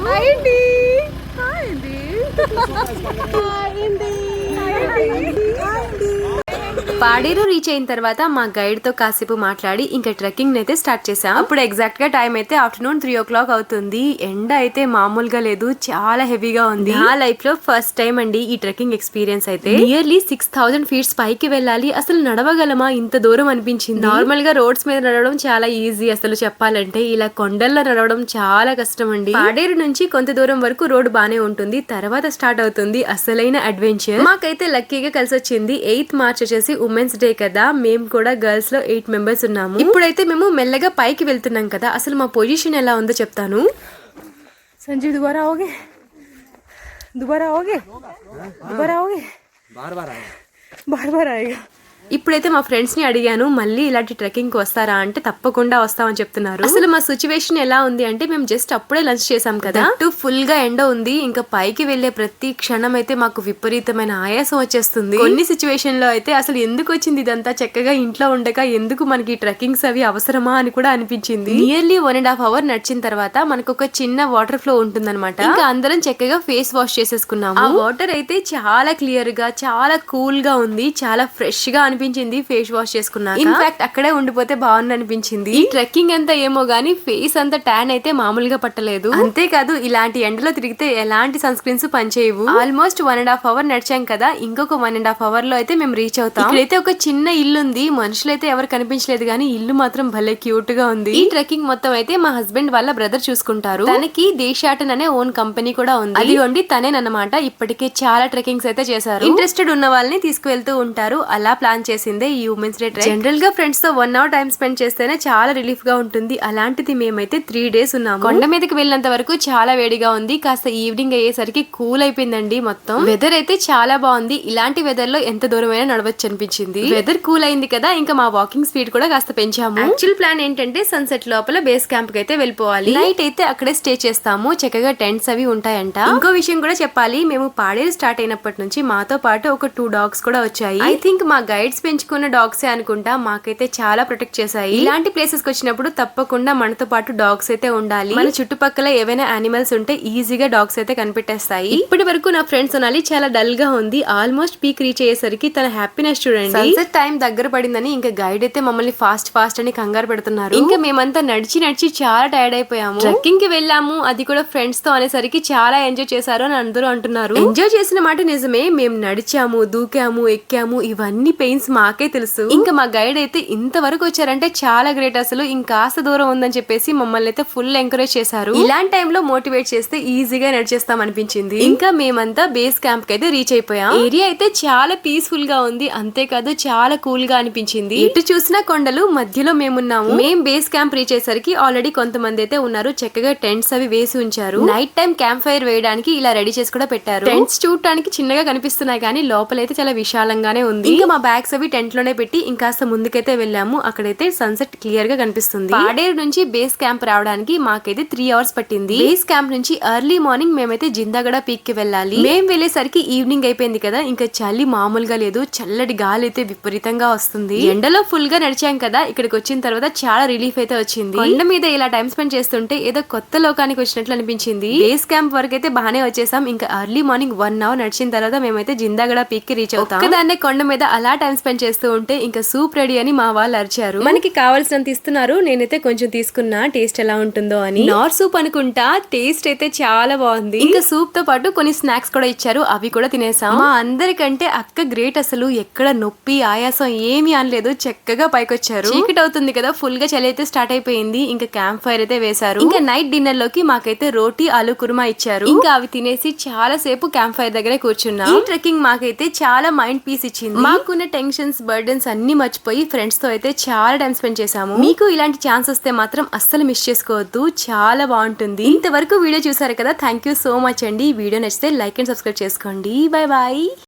Hi అండి. Hi అండి. Hi అండి. పాడేరు రీచ్ అయిన తర్వాత మా గైడ్ తో కాసేపు మాట్లాడి ఇంకా ట్రెక్కింగ్ అయితే స్టార్ట్ చేసాం. అప్పుడు ఎగ్జాక్ట్ గా టైం అయితే ఆఫ్టర్నూన్ 3 o'clock అవుతుంది. ఎండ అయితే మామూలుగా లేదు, చాలా హెవీగా ఉంది. నా లైఫ్ లో ఫస్ట్ టైం అండి ఈ ట్రెక్కింగ్ ఎక్స్పీరియన్స్ అయితే. నియర్లీ 6000 feet పైకి వెళ్ళాలి. అసలు నడవగలమా ఇంత దూరం అనిపించింది. నార్మల్ గా రోడ్స్ మీద నడవడం చాలా ఈజీ, అసలు చెప్పాలంటే ఇలా కొండల్లో నడవడం చాలా కష్టం అండి. పాడేరు నుంచి కొంత దూరం వరకు రోడ్ బానే ఉంటుంది, తర్వాత స్టార్ట్ అవుతుంది అసలైన అడ్వెంచర్. మాకైతే లక్కీగా కలిసి వచ్చింది. 8th March వచ్చేసి ఉమెన్స్ డే కదా, మేము కూడా గర్ల్స్ లో 8 members ఉన్నాము. ఇప్పుడైతే మేము మెల్లగా పైకి వెళ్తున్నాం కదా, అసలు మా పొజిషన్ ఎలా ఉందో చెప్తాను. సంజీవ్ దుబారా आओगे, दुबारा आओगे, दुबारा आओगे, बार बार आएगा. ఇప్పుడైతే మా ఫ్రెండ్స్ ని అడిగాను మళ్ళీ ఇలాంటి ట్రెక్కింగ్ కి వస్తారా అంటే తప్పకుండా వస్తామని చెప్తున్నారు. అసలు మా సిచ్యువేషన్ ఎలా ఉంది అంటే మేము జస్ట్ అప్పుడే లంచ్ చేసాం కదా, ఫుల్ గా ఎండ ఉంది. ఇంకా పైకి వెళ్లే ప్రతి క్షణం అయితే మాకు విపరీతమైన ఆయాసం వచ్చేస్తుంది. కొన్ని సిచ్యువేషన్ లో అయితే అసలు ఎందుకు వచ్చింది ఇదంతా, చక్కగా ఇంట్లో ఉండక ఎందుకు మనకి ట్రెక్కింగ్స్ అవి అవసరమా అని కూడా అనిపించింది. నియర్లీ 1.5 hour నడిచిన తర్వాత మనకు ఒక చిన్న వాటర్ ఫ్లో ఉంటుందన్నమాట. ఇంకా అందరం చక్కగా ఫేస్ వాష్ చేసేసుకున్నాము. ఆ వాటర్ అయితే చాలా క్లియర్ గా, చాలా కూల్ గా ఉంది, చాలా ఫ్రెష్ గా అనిపించింది ఫేస్ వాష్ చేసుకున్నాక. ఇన్ఫాక్ట్ అక్కడే ఉండిపోతే బాగుంది అనిపించింది. ఈ ట్రెక్కింగ్ అంతా ఏమో గానీ ఫేస్ అంతా ట్యాన్ అయితే మామూలుగా పట్టలేదు. అంతేకాదు ఇలాంటి ఎండలో తిరిగితే ఎలాంటి సన్ స్క్రీన్స్ పనిచేయవు. ఆల్మోస్ట్ 1.5 hour నడిచాం కదా, ఇంకొక 1.5 hour లో అయితే మేము రీచ్ అవుతాం. ఇక్కడైతే ఒక చిన్న ఇల్లు ఉంది, మనుషులైతే ఎవరు కనిపించలేదు కానీ ఇల్లు మాత్రం భలే క్యూట్ గా ఉంది. ఈ ట్రెక్కింగ్ మొత్తం అయితే మా హస్బెండ్ వాళ్ళ బ్రదర్ చూసుకుంటారు. తనకి దేశాటన్ అనే ఓన్ కంపెనీ కూడా ఉంది. అదిగోండి తనేనన్నమాట. ఇప్పటికే చాలా ట్రెక్కింగ్స్ అయితే చేశారు. ఇంట్రెస్టెడ్ ఉన్న వాళ్ళని తీసుకువెళ్తూ ఉంటారు. అలా ప్లాన్ చేసిందే ఈ ఉమెన్స్ డే ట్రెక్. జనరల్ గా ఫ్రెండ్స్ తో 1 hour టైం స్పెండ్ చేస్తేనే చాలా రిలీఫ్ గా ఉంటుంది. అలాంటిది మేమైతే 3 days ఉన్నాము. కొండ మీదకి వెళ్ళినంత వరకు చాలా వేడిగా ఉంది, కాస్త ఈవినింగ్ అయ్యేసరికి కూల్ అయిపోయిందండి మొత్తం. వెదర్ అయితే చాలా బాగుంది. ఇలాంటి వెదర్ లో ఎంత దూరమైనా నడవచ్చు అనిపించింది. వెదర్ కూల్ అయింది కదా, ఇంకా మా వాకింగ్ స్పీడ్ కూడా కాస్త పెంచాము. యాక్చువల్ ప్లాన్ ఏంటంటే సన్సెట్ లోపల బేస్ క్యాంప్ కి అయితే వెళ్ళిపోవాలి. నైట్ అయితే అక్కడే స్టే చేస్తాము. చక్కగా టెంట్స్ అవి ఉంటాయంట. ఇంకో విషయం కూడా చెప్పాలి, మేము పాడేరు స్టార్ట్ అయినప్పటి నుంచి మాతో పాటు ఒక 2 dogs కూడా వచ్చాయి. ఐ థింక్ మా గైడ్స్ పెంచుకున్న డాగ్స్ అనుకుంటా. మాకైతే చాలా ప్రొటెక్ట్ చేశాయి. ఇలాంటి ప్లేసెస్ కి వచ్చినప్పుడు తప్పకుండా మనతో పాటు డాగ్స్ అయితే ఉండాలి. మన చుట్టుపక్కల ఏవైనా యానిమల్స్ ఉంటే ఈజీగా డాగ్స్ అయితే కనిపెట్టేస్తాయి. ఇప్పటి వరకు నా ఫ్రెండ్స్ సొనాలి చాలా డల్ గా ఉంది. ఆల్మోస్ట్ పీక్ రీచ్ అయ్యేసరికి తన హ్యాపీనెస్ చూడండి. సన్సెట్ టైం దగ్గర పడిందని ఇంకా గైడ్ అయితే మమ్మల్ని ఫాస్ట్ అని కంగారు పెడుతున్నారు. ఇంకా మేమంతా నడిచి చాలా టైర్డ్ అయిపోయాము. ట్రెక్కింగ్ కి వెళ్ళాము, అది కూడా ఫ్రెండ్స్ తో అనేసరికి చాలా ఎంజాయ్ చేశారు అని అందరూ అంటున్నారు. ఎంజాయ్ చేసిన మాట నిజమే. మేము నడిచాము, దూకాము, ఎక్కాము, ఇవన్నీ పెయిన్స్ మాకే తెలుసు. ఇంకా మా గైడ్ అయితే ఇంతవరకు వచ్చారంటే చాలా గ్రేట్. అసలు ఇంకాస్త దూరం ఉందని చెప్పేసి మమ్మల్ని అయితే ఫుల్ ఎంకరేజ్ చేశారు. ఇలాంటి టైంలో మోటివేట్ చేస్తే ఈజీగా నడిచేస్తాం అనిపించింది. ఇంకా మేమంతా బేస్ క్యాంప్ కి అయితే రీచ్ అయిపోయాం. ఏరియా అయితే చాలా పీస్ఫుల్ గా ఉంది, అంతేకాదు చాలా కూల్ గా అనిపించింది. ఎటు చూసినా కొండలు, మధ్యలో మేమున్నాము. మేము బేస్ క్యాంప్ రీచ్ అయ్యేసరికి ఆల్రెడీ కొంతమంది అయితే ఉన్నారు. చక్కగా టెంట్స్ అవి వేసి ఉంచారు. నైట్ టైం క్యాంప్ ఫైర్ వేయడానికి ఇలా రెడీ చేసి కూడా పెట్టారు. టెంట్స్ చూడటానికి చిన్నగా కనిపిస్తున్నాయి కానీ లోపలైతే చాలా విశాలంగానే ఉంది. ఇంకా మా బ్యాగ్స్ అవి టెంట్ లోనే పెట్టి ఇంకాస్త ముందుకైతే వెళ్ళాము. అక్కడైతే సన్సెట్ క్లియర్ గా కనిపిస్తుంది. పాడేరు నుంచి బేస్ క్యాంప్ రావడానికి మాకైతే 3 hours పట్టింది. బేస్ క్యాంప్ నుంచి ఎర్లీ మార్నింగ్ మేమైతే జిందాగడ పీక్ కి వెళ్ళాలి. మేము వెళ్ళేసరికి ఈవినింగ్ అయిపోయింది కదా, ఇంకా చలి మామూలుగా లేదు. చల్లటి గాలి అయితే విపరీతంగా వస్తుంది. ఎండలో ఫుల్ గా నడిచాం కదా, ఇక్కడికి వచ్చిన తర్వాత చాలా రిలీఫ్ అయితే వచ్చింది. కొండ మీద ఇలా టైం స్పెండ్ చేస్తుంటే ఏదో కొత్త లోకానికి వచ్చినట్లు అనిపించింది. బేస్ క్యాంప్ వరకు అయితే బాగానే వచ్చేసాం. ఇంకా ఎర్లీ మార్నింగ్ 1 hour నడిచిన తర్వాత మేమైతే జిందాగడ పీక్ కి రీచ్ అవుతాం. ఒక్కదాన్నే కొండ మీద అలా టైం స్పెండ్ చేస్తూ ఉంటే ఇంకా సూప్ రెడీ అని మా వాళ్ళు అరిచారు. మనకి కావాల్సినంత ఇస్తున్నారు. నేనైతే కొంచెం తీసుకున్నా టేస్ట్ ఎలా ఉంటుందో అని. నార్ సూప్ అనుకుంటా, టేస్ట్ అయితే చాలా బాగుంది. ఇంకా సూప్ తో పాటు కొన్ని స్నాక్స్ కూడా ఇచ్చారు, అవి కూడా తినేసాం. మా అందరికంటే అక్క గ్రేట్. అసలు ఎక్కడ నొప్పి ఆయాసం ఏమీ అనలేదు, చక్కగా పైకొచ్చారు. చీకటి అవుతుంది కదా, ఫుల్ గా చలి అయితే స్టార్ట్ అయిపోయింది. ఇంకా క్యాంప్ ఫైర్ అయితే వేశారు. ఇంకా నైట్ డిన్నర్ లోకి మాకైతే రోటీ ఆలు కుర్మా ఇచ్చారు. ఇంకా అవి తినేసి చాలా సేపు క్యాంప్ ఫైర్ దగ్గరే కూర్చున్నా. ఈ ట్రెక్కింగ్ మాకైతే చాలా మైండ్ పీస్ ఇచ్చింది. మాకున్న టెన్షన్స్, బర్డెన్స్ అన్ని మర్చిపోయి ఫ్రెండ్స్ తో అయితే చాలా టైం స్పెండ్ చేసాము. మీకు ఇలాంటి ఛాన్స్ వస్తే మాత్రం అస్సలు మిస్ చేసుకోవద్దు, చాలా బాగుంటుంది. ఇంతవరకు వీడియో చూసారు కదా, థ్యాంక్ యూ సో మచ్ అండి. వీడియో నచ్చితే లైక్ అండ్ సబ్స్క్రైబ్ చేసుకోండి. Bye bye.